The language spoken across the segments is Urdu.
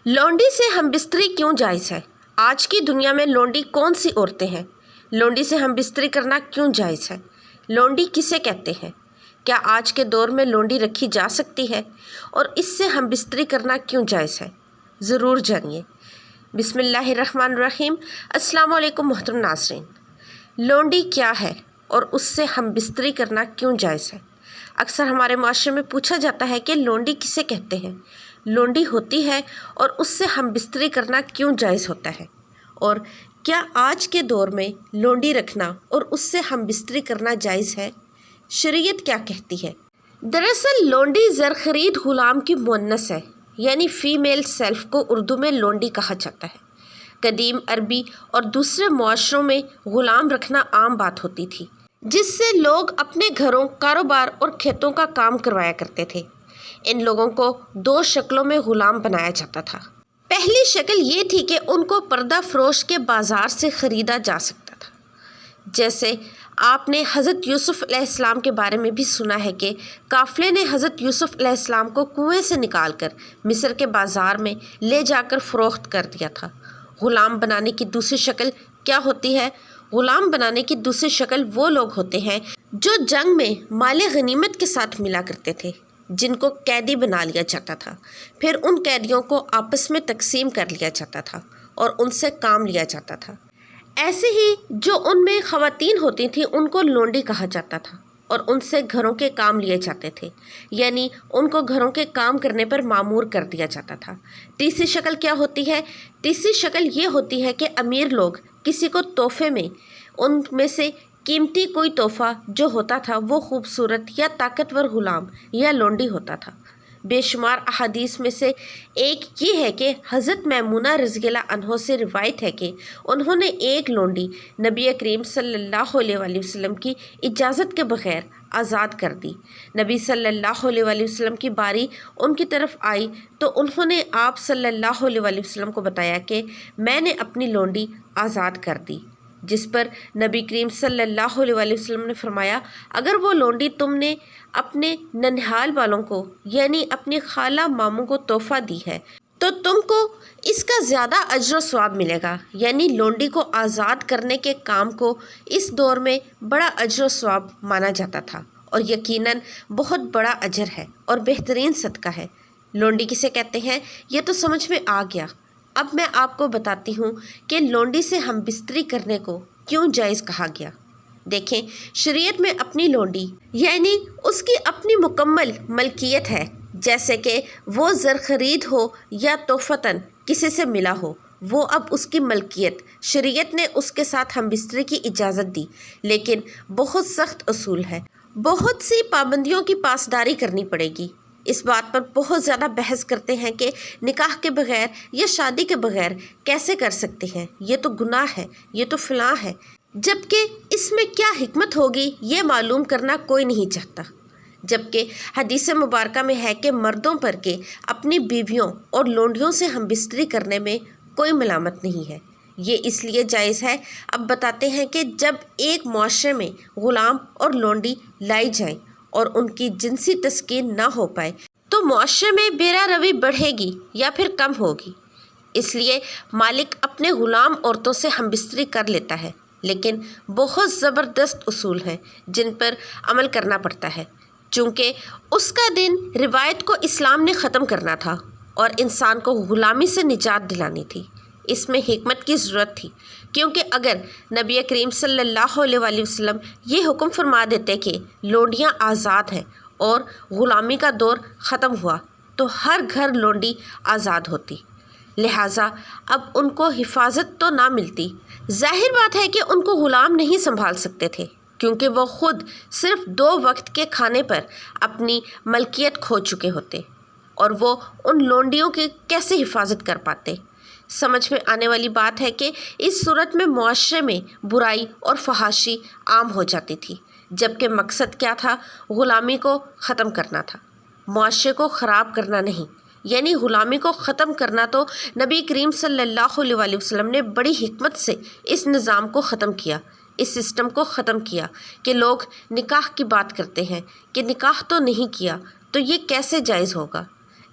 لونڈی سے ہم بستری کیوں جائز ہے؟ آج کی دنیا میں لونڈی کون سی عورتیں ہیں؟ لونڈی سے ہم بستری کرنا کیوں جائز ہے؟ لونڈی کسے کہتے ہیں؟ کیا آج کے دور میں لونڈی رکھی جا سکتی ہے؟ اور اس سے ہم بستری کرنا کیوں جائز ہے؟ ضرور جانیے۔ بسم اللہ الرحمن الرحیم۔ السلام علیکم محترم ناظرین۔ لونڈی کیا ہے اور اس سے ہم بستری کرنا کیوں جائز ہے؟ اکثر ہمارے معاشرے میں پوچھا جاتا ہے کہ لونڈی کسے کہتے ہیں، لونڈی ہوتی ہے اور اس سے ہم بستری کرنا کیوں جائز ہوتا ہے، اور کیا آج کے دور میں لونڈی رکھنا اور اس سے ہم بستری کرنا جائز ہے؟ شریعت کیا کہتی ہے؟ دراصل لونڈی زرخرید غلام کی مؤنث ہے، یعنی فیمیل سیلف کو اردو میں لونڈی کہا جاتا ہے۔ قدیم عربی اور دوسرے معاشروں میں غلام رکھنا عام بات ہوتی تھی، جس سے لوگ اپنے گھروں، کاروبار اور کھیتوں کا کام کروایا کرتے تھے۔ ان لوگوں کو دو شکلوں میں غلام بنایا جاتا تھا۔ پہلی شکل یہ تھی کہ ان کو پردہ فروش کے بازار سے خریدا جا سکتا تھا، جیسے آپ نے حضرت یوسف علیہ السلام کے بارے میں بھی سنا ہے کہ قافلے نے حضرت یوسف علیہ السلام کو کنویں سے نکال کر مصر کے بازار میں لے جا کر فروخت کر دیا تھا۔ غلام بنانے کی دوسری شکل کیا ہوتی ہے؟ غلام بنانے کی دوسری شکل وہ لوگ ہوتے ہیں جو جنگ میں مال غنیمت کے ساتھ ملا کرتے تھے، جن کو قیدی بنا لیا جاتا تھا، پھر ان قیدیوں کو آپس میں تقسیم کر لیا جاتا تھا اور ان سے کام لیا جاتا تھا۔ ایسے ہی جو ان میں خواتین ہوتی تھیں ان کو لونڈی کہا جاتا تھا اور ان سے گھروں کے کام لیے جاتے تھے، یعنی ان کو گھروں کے کام کرنے پر مامور کر دیا جاتا تھا۔ تیسری شکل کیا ہوتی ہے؟ تیسری شکل یہ ہوتی ہے کہ امیر لوگ کسی کو تحفے میں، ان میں سے قیمتی کوئی تحفہ جو ہوتا تھا وہ خوبصورت یا طاقتور غلام یا لونڈی ہوتا تھا۔ بے شمار احادیث میں سے ایک یہ ہے کہ حضرت میمونہ رضی اللہ عنہ سے روایت ہے کہ انہوں نے ایک لونڈی نبی کریم صلی اللہ علیہ وآلہ وسلم کی اجازت کے بغیر آزاد کر دی۔ نبی صلی اللہ علیہ وآلہ وسلم کی باری ان کی طرف آئی تو انہوں نے آپ صلی اللہ علیہ وآلہ وسلم کو بتایا کہ میں نے اپنی لونڈی آزاد کر دی، جس پر نبی کریم صلی اللہ علیہ وآلہ وسلم نے فرمایا، اگر وہ لونڈی تم نے اپنے ننہال والوں کو یعنی اپنی خالہ ماموں کو تحفہ دی ہے تو تم کو اس کا زیادہ اجر و ثواب ملے گا۔ یعنی لونڈی کو آزاد کرنے کے کام کو اس دور میں بڑا اجر و ثواب مانا جاتا تھا اور یقیناً بہت بڑا اجر ہے اور بہترین صدقہ ہے۔ لونڈی کسے کہتے ہیں یہ تو سمجھ میں آ گیا۔ اب میں آپ کو بتاتی ہوں کہ لونڈی سے ہم بستری کرنے کو کیوں جائز کہا گیا۔ دیکھیں، شریعت میں اپنی لونڈی یعنی اس کی اپنی مکمل ملکیت ہے، جیسے کہ وہ زرخرید ہو یا تحفتاً کسی سے ملا ہو، وہ اب اس کی ملکیت۔ شریعت نے اس کے ساتھ ہم بستری کی اجازت دی، لیکن بہت سخت اصول ہے، بہت سی پابندیوں کی پاسداری کرنی پڑے گی۔ اس بات پر بہت زیادہ بحث کرتے ہیں کہ نکاح کے بغیر یا شادی کے بغیر کیسے کر سکتے ہیں، یہ تو گناہ ہے، یہ تو فلاں ہے، جبکہ اس میں کیا حکمت ہوگی یہ معلوم کرنا کوئی نہیں چاہتا۔ جبکہ حدیث مبارکہ میں ہے کہ مردوں پر کہ اپنی بیویوں اور لونڈیوں سے ہم بستری کرنے میں کوئی ملامت نہیں ہے۔ یہ اس لیے جائز ہے۔ اب بتاتے ہیں کہ جب ایک معاشرے میں غلام اور لونڈی لائی جائیں اور ان کی جنسی تسکین نہ ہو پائے تو معاشرے میں بیرا روی بڑھے گی یا پھر کم ہوگی۔ اس لیے مالک اپنے غلام عورتوں سے ہم بستری کر لیتا ہے، لیکن بہت زبردست اصول ہیں جن پر عمل کرنا پڑتا ہے، چونکہ اس کا دن روایت کو اسلام نے ختم کرنا تھا اور انسان کو غلامی سے نجات دلانی تھی۔ اس میں حکمت کی ضرورت تھی، کیونکہ اگر نبی کریم صلی اللہ علیہ وآلہ وسلم یہ حکم فرما دیتے کہ لونڈیاں آزاد ہیں اور غلامی کا دور ختم ہوا تو ہر گھر لونڈی آزاد ہوتی، لہٰذا اب ان کو حفاظت تو نہ ملتی۔ ظاہر بات ہے کہ ان کو غلام نہیں سنبھال سکتے تھے، کیونکہ وہ خود صرف 2 وقت کے کھانے پر اپنی ملکیت کھو چکے ہوتے، اور وہ ان لونڈیوں کی کیسے حفاظت کر پاتے۔ سمجھ میں آنے والی بات ہے کہ اس صورت میں معاشرے میں برائی اور فحاشی عام ہو جاتی تھی، جبکہ مقصد کیا تھا؟ غلامی کو ختم کرنا تھا، معاشرے کو خراب کرنا نہیں۔ یعنی غلامی کو ختم کرنا تو نبی کریم صلی اللہ علیہ وآلہ وسلم نے بڑی حکمت سے اس نظام کو ختم کیا، اس سسٹم کو ختم کیا کہ لوگ نکاح کی بات کرتے ہیں کہ نکاح تو نہیں کیا تو یہ کیسے جائز ہوگا۔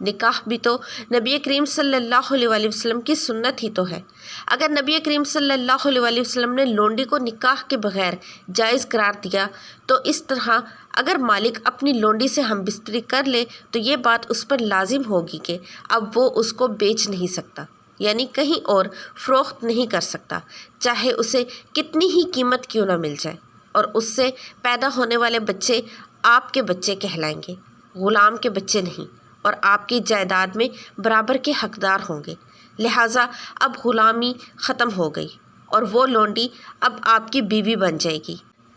نکاح بھی تو نبی کریم صلی اللہ علیہ وسلم کی سنت ہی تو ہے۔ اگر نبی کریم صلی اللہ علیہ وسلم نے لونڈی کو نکاح کے بغیر جائز قرار دیا تو اس طرح اگر مالک اپنی لونڈی سے ہم بستری کر لے تو یہ بات اس پر لازم ہوگی کہ اب وہ اس کو بیچ نہیں سکتا، یعنی کہیں اور فروخت نہیں کر سکتا، چاہے اسے کتنی ہی قیمت کیوں نہ مل جائے، اور اس سے پیدا ہونے والے بچے آپ کے بچے کہلائیں گے، غلام کے بچے نہیں، اور آپ کی جائیداد میں برابر کے حقدار ہوں گے۔ لہٰذا اب غلامی ختم ہو گئی اور وہ لونڈی اب آپ کی بیوی بن جائے گی۔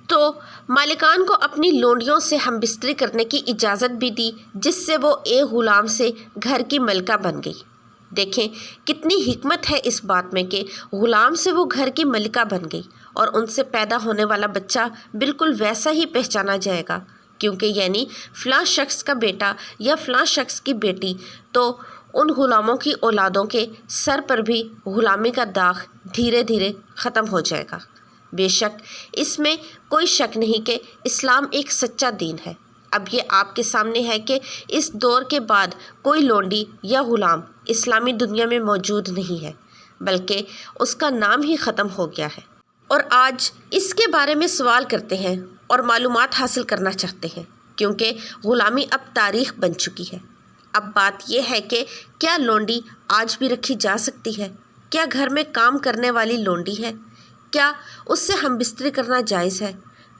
تو مالکان کو اپنی لونڈیوں سے ہم بستری کرنے کی اجازت بھی دی، جس سے وہ ایک غلام سے گھر کی ملکہ بن گئی۔ دیکھیں کتنی حکمت ہے اس بات میں کہ غلام سے وہ گھر کی ملکہ بن گئی، اور ان سے پیدا ہونے والا بچہ بالکل ویسا ہی پہچانا جائے گا، کیونکہ یعنی فلاں شخص کا بیٹا یا فلاں شخص کی بیٹی، تو ان غلاموں کی اولادوں کے سر پر بھی غلامی کا داغ دھیرے دھیرے ختم ہو جائے گا۔ بے شک اس میں کوئی شک نہیں کہ اسلام ایک سچا دین ہے۔ اب یہ آپ کے سامنے ہے کہ اس دور کے بعد کوئی لونڈی یا غلام اسلامی دنیا میں موجود نہیں ہے، بلکہ اس کا نام ہی ختم ہو گیا ہے۔ اور آج اس کے بارے میں سوال کرتے ہیں اور معلومات حاصل کرنا چاہتے ہیں، کیونکہ غلامی اب تاریخ بن چکی ہے۔ اب بات یہ ہے کہ کیا لونڈی آج بھی رکھی جا سکتی ہے؟ کیا گھر میں کام کرنے والی لونڈی ہے؟ کیا اس سے ہم بستری کرنا جائز ہے؟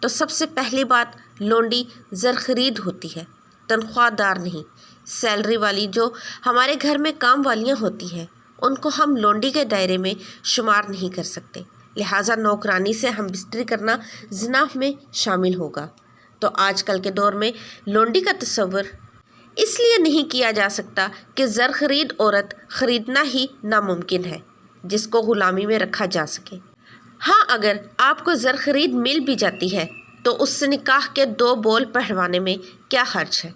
تو سب سے پہلی بات، لونڈی زرخرید ہوتی ہے، تنخواہ دار نہیں۔ سیلری والی جو ہمارے گھر میں کام والیاں ہوتی ہیں، ان کو ہم لونڈی کے دائرے میں شمار نہیں کر سکتے، لہٰذا نوکرانی سے ہم بستری کرنا زنا میں شامل ہوگا۔ تو آج کل کے دور میں لونڈی کا تصور اس لیے نہیں کیا جا سکتا کہ زرخرید عورت خریدنا ہی ناممکن ہے جس کو غلامی میں رکھا جا سکے۔ ہاں، اگر آپ کو زرخرید مل بھی جاتی ہے تو اس سے نکاح کے 2 بول پڑھوانے میں کیا حرج ہے؟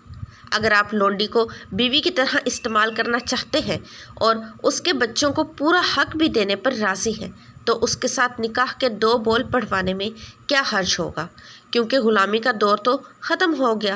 اگر آپ لونڈی کو بیوی کی طرح استعمال کرنا چاہتے ہیں اور اس کے بچوں کو پورا حق بھی دینے پر راضی ہیں تو اس کے ساتھ نکاح کے 2 بول پڑھوانے میں کیا حرج ہوگا، کیونکہ غلامی کا دور تو ختم ہو گیا۔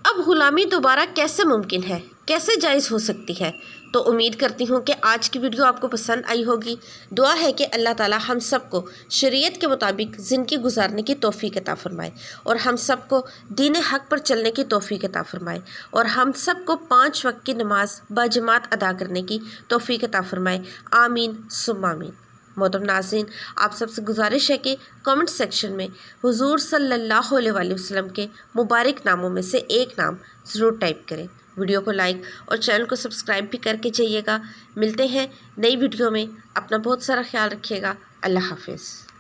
اب غلامی دوبارہ کیسے ممکن ہے، کیسے جائز ہو سکتی ہے؟ تو امید کرتی ہوں کہ آج کی ویڈیو آپ کو پسند آئی ہوگی۔ دعا ہے کہ اللہ تعالی ہم سب کو شریعت کے مطابق زندگی گزارنے کی توفیق عطا فرمائے، اور ہم سب کو دین حق پر چلنے کی توفیق عطا فرمائے، اور ہم سب کو 5 وقت کی نماز باجماعت ادا کرنے کی توفیق عطا فرمائے۔ آمین ثم آمین۔ محترم ناظرین، آپ سب سے گزارش ہے کہ کامنٹ سیکشن میں حضور صلی اللہ علیہ وسلم کے مبارک ناموں میں سے ایک نام ضرور ٹائپ کریں۔ ویڈیو کو لائک اور چینل کو سبسکرائب بھی کر کے جائیے گا۔ ملتے ہیں نئی ویڈیو میں، اپنا بہت سارا خیال رکھیے گا۔ اللہ حافظ۔